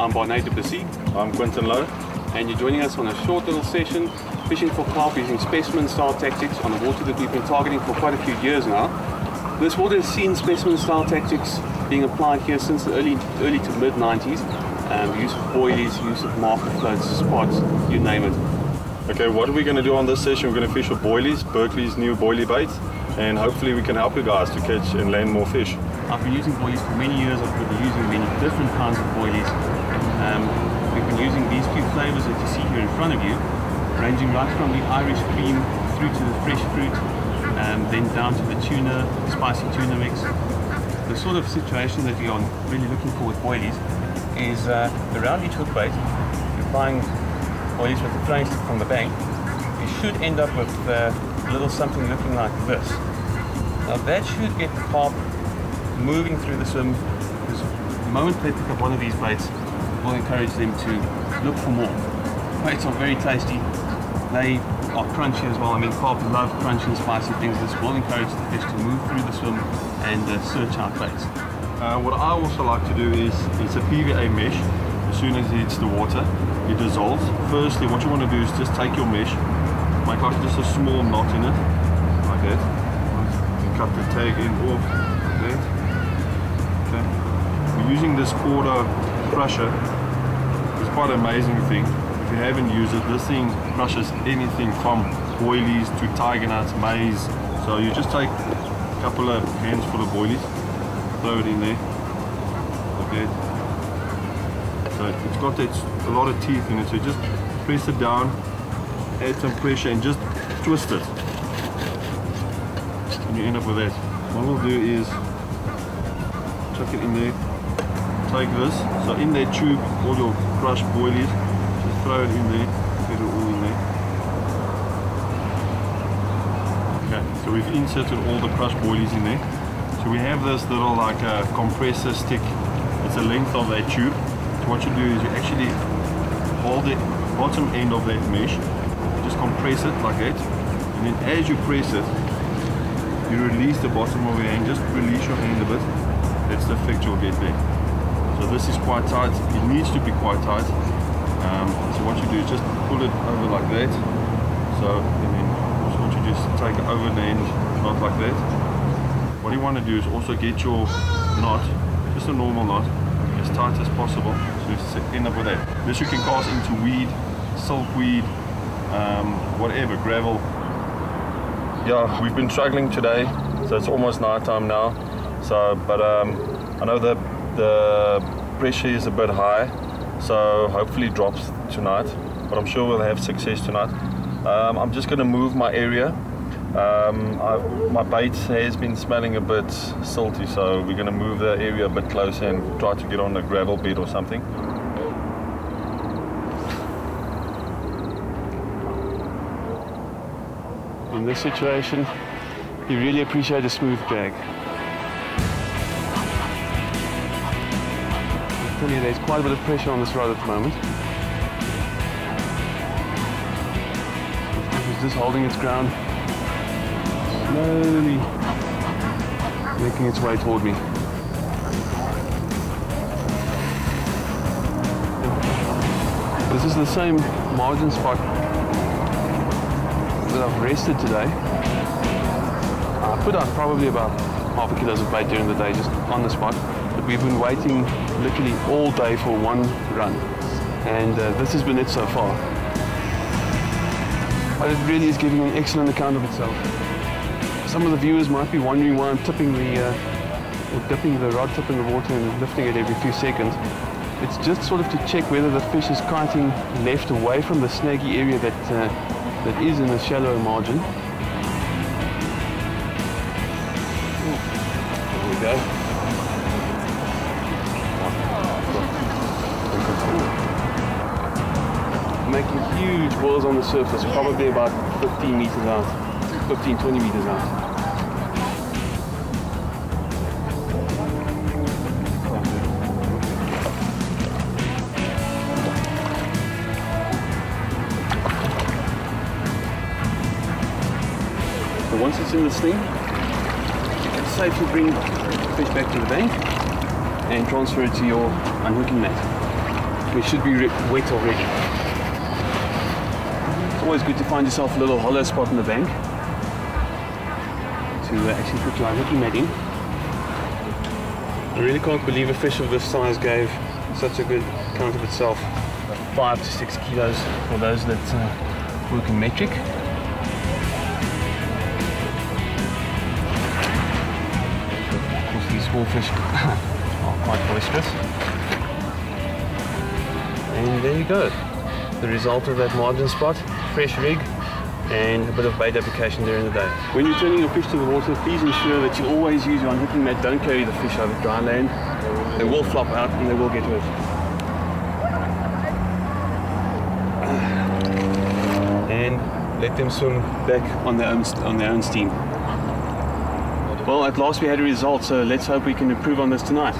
I'm Barne to Plessis. I'm Quintin Louw. And you're joining us on a short little session fishing for carp using specimen style tactics on a water that we've been targeting for quite a few years now. This water has seen specimen style tactics being applied here since the early to mid 90s. Use of boilies, use of marker floats, spots, you name it. Okay, what are we going to do on this session? We're going to fish with boilies, Berkeley's new boilie bait, and hopefully we can help you guys to catch and land more fish. I've been using boilies for many years. I've been using many different kinds of boilies. We've been using these two flavors that you see here in front of you, ranging right from the Irish cream through to the fresh fruit, then down to the tuna, spicy tuna mix. The sort of situation that we are really looking for with boilies is around each hook bait, you're buying boilies with the throwing stick from the bank, you should end up with a little something looking like this. Now that should get the carp moving through the swim, because the moment they pick up one of these baits, it will encourage them to look for more. Baits are very tasty, they are crunchy as well. I mean, carp love crunchy and spicy things. This will encourage the fish to move through the swim and search out baits. What I also like to do is, it's a PVA mesh. As soon as it hits the water, it dissolves. Firstly, what you want to do is just take your mesh, make like just a small knot in it, like that. And cut the tag end off, like that. Okay. We're using this quarter crusher. It's quite an amazing thing. If you haven't used it, this thing crushes anything from boilies to tiger nuts, maize. So you just take a couple of handfuls of boilies, throw it in there, like that. So it's got a lot of teeth in it, so just press it down, add some pressure and just twist it. And you end up with that. What we'll do is chuck it in there, take this, so in that tube, all your crushed boilies, just throw it in there, get it all in there. Okay, so we've inserted all the crushed boilies in there. So we have this little like a compressor stick, it's the length of that tube. So what you do is you actually hold the bottom end of that mesh, just compress it like that, and then as you press it, you release the bottom of your hand, just release your hand a bit, that's the effect you'll get there. So this is quite tight, it needs to be quite tight. So what you do is just pull it over like that, so, and then so what you do is take it over the end, not like that. What you want to do is also get your knot, just a normal knot, as tight as possible, so you end up with that. This you can cast into weed, silkweed, whatever, gravel. Yeah, we've been struggling today, so it's almost night time now. So, but I know that the pressure is a bit high, so hopefully it drops tonight. But I'm sure we'll have success tonight. I'm just going to move my area. My bait has been smelling a bit salty, so we're going to move the area a bit closer and try to get on a gravel bed or something. In this situation, you really appreciate a smooth drag. I tell you, there's quite a bit of pressure on this rod at the moment. It's just holding its ground, slowly making its way toward me. This is the same margin spot that I've rested today. I put out probably about half a kilo of bait during the day just on the spot, but we've been waiting literally all day for one run, and this has been it so far. But it really is giving an excellent account of itself. Some of the viewers might be wondering why I'm tipping or dipping the rod tip in the water and lifting it every few seconds. It's just sort of to check whether the fish is kiting left away from the snaggy area that is in the shallow margin. There we go. Making huge whirls on the surface, probably about 15 meters out, 15-20 meters out. So once it's in the sling, you can safely bring the fish back to the bank and transfer it to your unhooking net. we should be wet already. It's always good to find yourself a little hollow spot in the bank to actually put your hooking net in. I really can't believe a fish of this size gave such a good count of itself. 5 to 6 kilos for those that work in metric. Of course, these small fish are quite boisterous. And there you go. The result of that margin spot, fresh rig, and a bit of bait application during the day. When you're turning your fish to the water, please ensure that you always use your unhooking mat. Don't carry the fish over dry land. They will flop out and they will get hurt. And let them swim back on their own steam. Well, at last we had a result, so let's hope we can improve on this tonight.